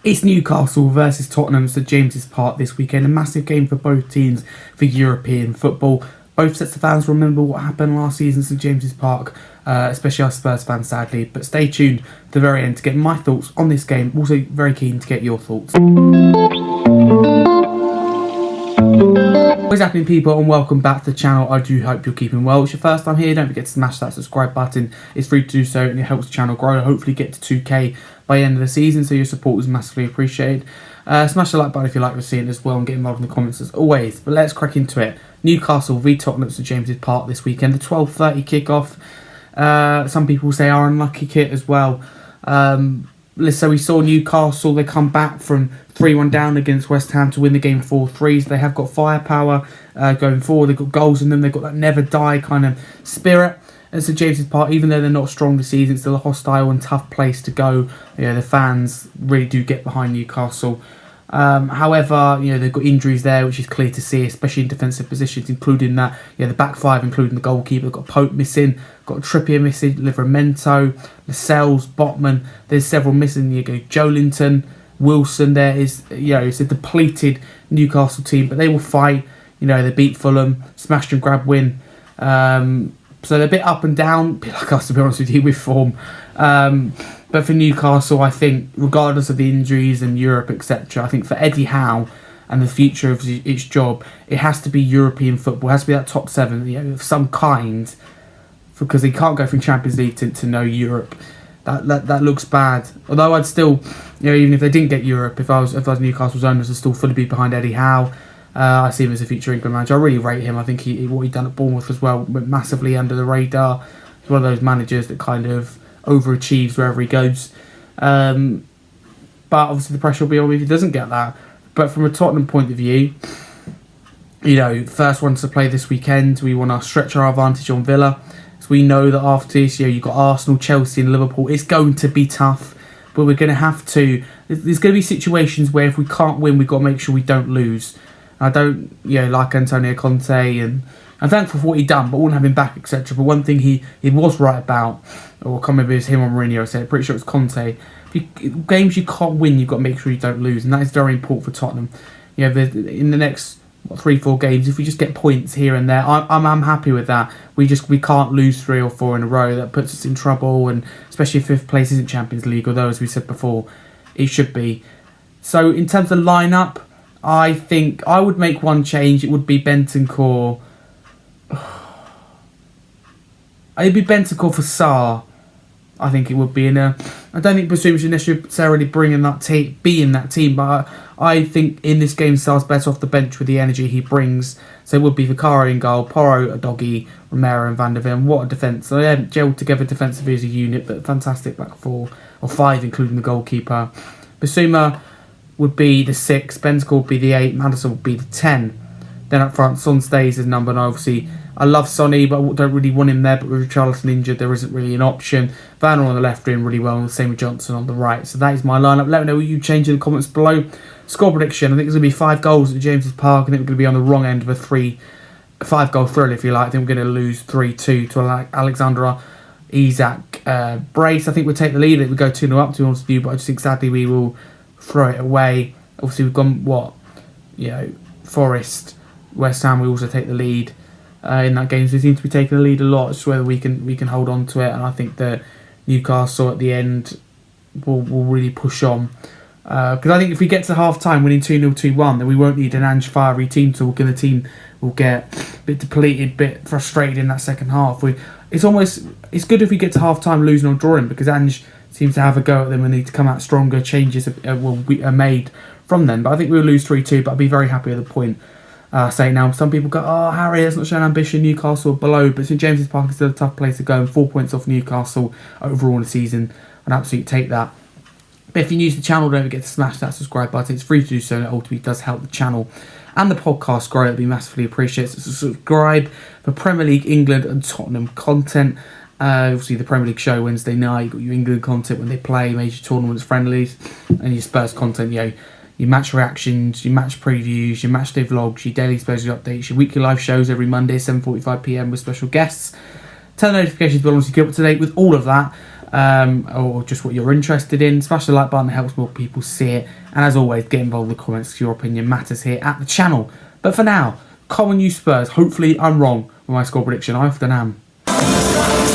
It's Newcastle versus Tottenham at St James's Park this weekend. A massive game for both teams for European football. Both sets of fans remember what happened last season at St James's Park, especially our Spurs fans, sadly. But stay tuned to the very end to get my thoughts on this game. Also, very keen to get your thoughts. What is happening, people, and welcome back to the channel. I do hope you're keeping well. If it's your first time here, don't forget to smash that subscribe button. It's free to do so and it helps the channel grow. Hopefully get to 2k by the end of the season, so your support is massively appreciated. Smash the like button if you like what you're seeing as well, and get involved in the comments as always. But let's crack into it. Newcastle v Tottenham at St James's Park this weekend. The 12:30 kickoff. Some people say our unlucky kit as well. So we saw Newcastle, they come back from 3-1 down against West Ham to win the game 4-3. So they have got firepower going forward. They've got goals in them. They've got that never die kind of spirit at St James's Park. Even though they're not strong this season, it's still a hostile and tough place to go. You know, the fans really do get behind Newcastle. However, you know, they've got injuries there, which is clear to see, especially in defensive positions, including that, you know, the back five, including the goalkeeper. They've got Pope missing, got Trippier missing, Livramento, Lascelles, Botman. There's several missing. You go Joelinton, Wilson. There is, you know, it's a depleted Newcastle team, but they will fight. You know, they beat Fulham, smashed and grab win. So they're a bit up and down, a bit like us, to be honest with you, with form. But for Newcastle, I think, regardless of the injuries and Europe, etc., I think for Eddie Howe and the future of its job, it has to be European football. It has to be that top seven, you know, of some kind, because he can't go from Champions League to no Europe. That looks bad. Although I'd still, you know, even if they didn't get Europe, if I was Newcastle's owners, I'd still fully be behind Eddie Howe. I see him as a future England manager. I really rate him. I think what he'd done at Bournemouth as well went massively under the radar. He's one of those managers that kind of overachieves wherever he goes. But obviously the pressure will be on if he doesn't get that. But from a Tottenham point of view, you know, first ones to play this weekend, we want to stretch our advantage on Villa. So we know that after this, you know, you've got Arsenal, Chelsea and Liverpool. It's going to be tough, but we're going to have to. There's going to be situations where if we can't win, we've got to make sure we don't lose. I don't, you know, like Antonio Conte, and I'm thankful for what he'd done, but I wouldn't have him back, etc. But one thing he was right about, or I can't remember if it was him or Mourinho, I said, pretty sure it was Conte. Games you can't win, you've got to make sure you don't lose, and that is very important for Tottenham. You know, in the next 3-4 games, if we just get points here and there, I'm happy with that. We can't lose 3 or 4 in a row. That puts us in trouble, and especially if 5th place isn't Champions League, although as we said before, it should be. So in terms of lineup, I think I would make one change. It would be Bentancur. It'd be Bentancur for Sarr. I think it would be I don't think Basuma should necessarily be in that team, but I think in this game Sarr's better off the bench with the energy he brings. So it would be Vicario in goal, Porro, Udogie, Romero and Van der Ven. What a defence. So they haven't gelled together defensively as a unit, but fantastic back 4 or 5 including the goalkeeper. Basuma would be the 6, Bentancur would be the 8, Maddison would be the 10. Then up front, Son stays as number 9. Obviously, I love Sonny, but I don't really want him there. But with Richarlison injured, there isn't really an option. Werner on the left doing really well, and the same with Johnson on the right. So that is my lineup. Let me know what you change in the comments below. Score prediction, I think it's going to be 5 goals at James's Park. I think we're going to be on the wrong end of a 5-goal thrill, if you like. I think we're going to lose 3-2 to Alexandra Isak brace. I think we'll take the lead. I think we go 2-0 up, to be honest with you, but I just think sadly we will throw it away. Obviously we've gone Forest, West Ham. We also take the lead in that game, so we seem to be taking the lead a lot. It's whether we can hold on to it, and I think that Newcastle at the end will really push on, because I think if we get to half time winning 2-0, 2-1, then we won't need an Ange fiery team talk, and the team will get a bit depleted, a bit frustrated in that second half. It's good if we get to half time losing or drawing, because Ange seems to have a go at them and need to come out stronger. Changes are made from them. But I think we'll lose 3-2, but I'll be very happy with the point. Saying now, some people go, oh, Harry has not shown ambition, Newcastle are below, but St James's Park is still a tough place to go, and 4 points off Newcastle overall in the season. I'd absolutely take that. But if you're new to the channel, don't forget to smash that subscribe button. It's free to do so, and it ultimately does help the channel and the podcast grow. It'd be massively appreciated. So subscribe for Premier League, England and Tottenham content. Obviously the Premier League show Wednesday night. You've got your England content when they play major tournaments, friendlies, and your Spurs content, you know, your match reactions, your match previews, your match day vlogs, your daily Spurs updates, your weekly live shows every Monday 7:45 PM with special guests. Turn the notifications bell on so you get up to date with all of that. or just what you're interested in. Smash the like button, it helps more people see it. And as always, get involved in the comments because your opinion matters here at the channel. But for now, come on you Spurs. Hopefully I'm wrong with my score prediction. I often am.